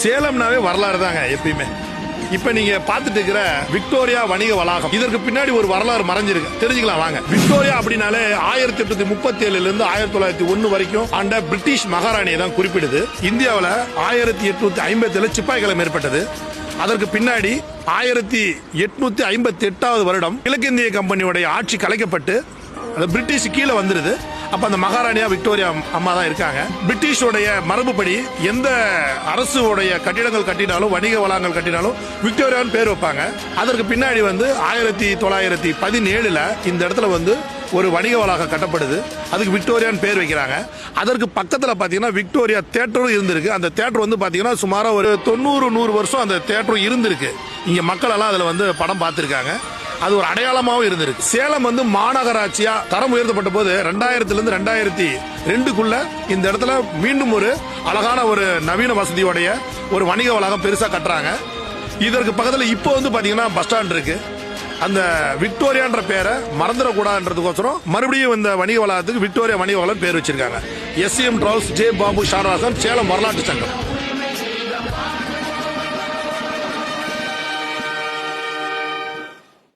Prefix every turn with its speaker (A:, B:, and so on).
A: சேலம்னாவே வரலாறு தாங்க எப்பயுமே. இப்ப நீங்க பாத்துட்டு இருக்கிற விக்டோரியா வணிக வளாகம், இதற்கு பின்னாடி ஒரு வரலாறு மறைஞ்சிருக்கு, தெரிஞ்சுக்கலாம் வாங்க. விக்டோரியா அப்படின்னாலே 1837 இருந்து 1901 வரைக்கும் ஆண்ட பிரிட்டிஷ் மகாராணியை தான் குறிப்பிடுது. இந்தியாவில் 1857 சிப்பாய் கிளம்பு ஏற்பட்டது. அதற்கு பின்னாடி 1858 வருடம் கிழக்கிந்திய கம்பெனியுடைய ஆட்சி கலைக்கப்பட்டு பிரிட்டிஷ் கீழே வந்துருது. அப்ப அந்த மகாராணியா விக்டோரியா அம்மா தான் இருக்காங்க. பிரிட்டிஷோடைய மரபுப்படி எந்த அரசுடைய கட்டிடங்கள் கட்டினாலும், வணிக வளாகங்கள் கட்டினாலும் விக்டோரியான்னு பேர் வைப்பாங்க. அதற்கு பின்னாடி 1917 இந்த இடத்துல ஒரு வணிக வளாகம் கட்டப்படுது. அதுக்கு விக்டோரியான்னு பேர் வைக்கிறாங்க. அதற்கு பக்கத்துல பாத்தீங்கன்னா விக்டோரியா தியேட்டரும் இருந்திருக்கு. அந்த தியேட்டர் பாத்தீங்கன்னா சுமாரா ஒரு 90-100 வருஷம் அந்த தியேட்டரும் இருந்திருக்கு. இங்க மக்கள் எல்லாம் அதுல படம் பார்த்திருக்காங்க. அது ஒரு அடையாளமாகவும் இருந்திருக்கு. சேலம் மாநகராட்சியா தரம் உயர்த்தப்பட்ட போது 2000 இருந்து 2002 இந்த இடத்துல மீண்டும் ஒரு அழகான ஒரு நவீன வசதியோடைய ஒரு வணிக வளாகம் பெருசா கட்டுறாங்க. இதற்கு பக்கத்துல இப்போ பாத்தீங்கன்னா பஸ் ஸ்டாண்ட் இருக்கு. அந்த விக்டோரியான்ற பேரை மறந்துடக்கூடாதுன்றதுக்கோசரம் மறுபடியும் இந்த வணிக வளாகத்துக்கு விக்டோரியா வணிக வளாகம் பேர் வச்சிருக்காங்க. SCM டிராவல்ஸ், ஜே பாபு, ஷாரதாசன், சேலம் வரலாற்று சங்கம்.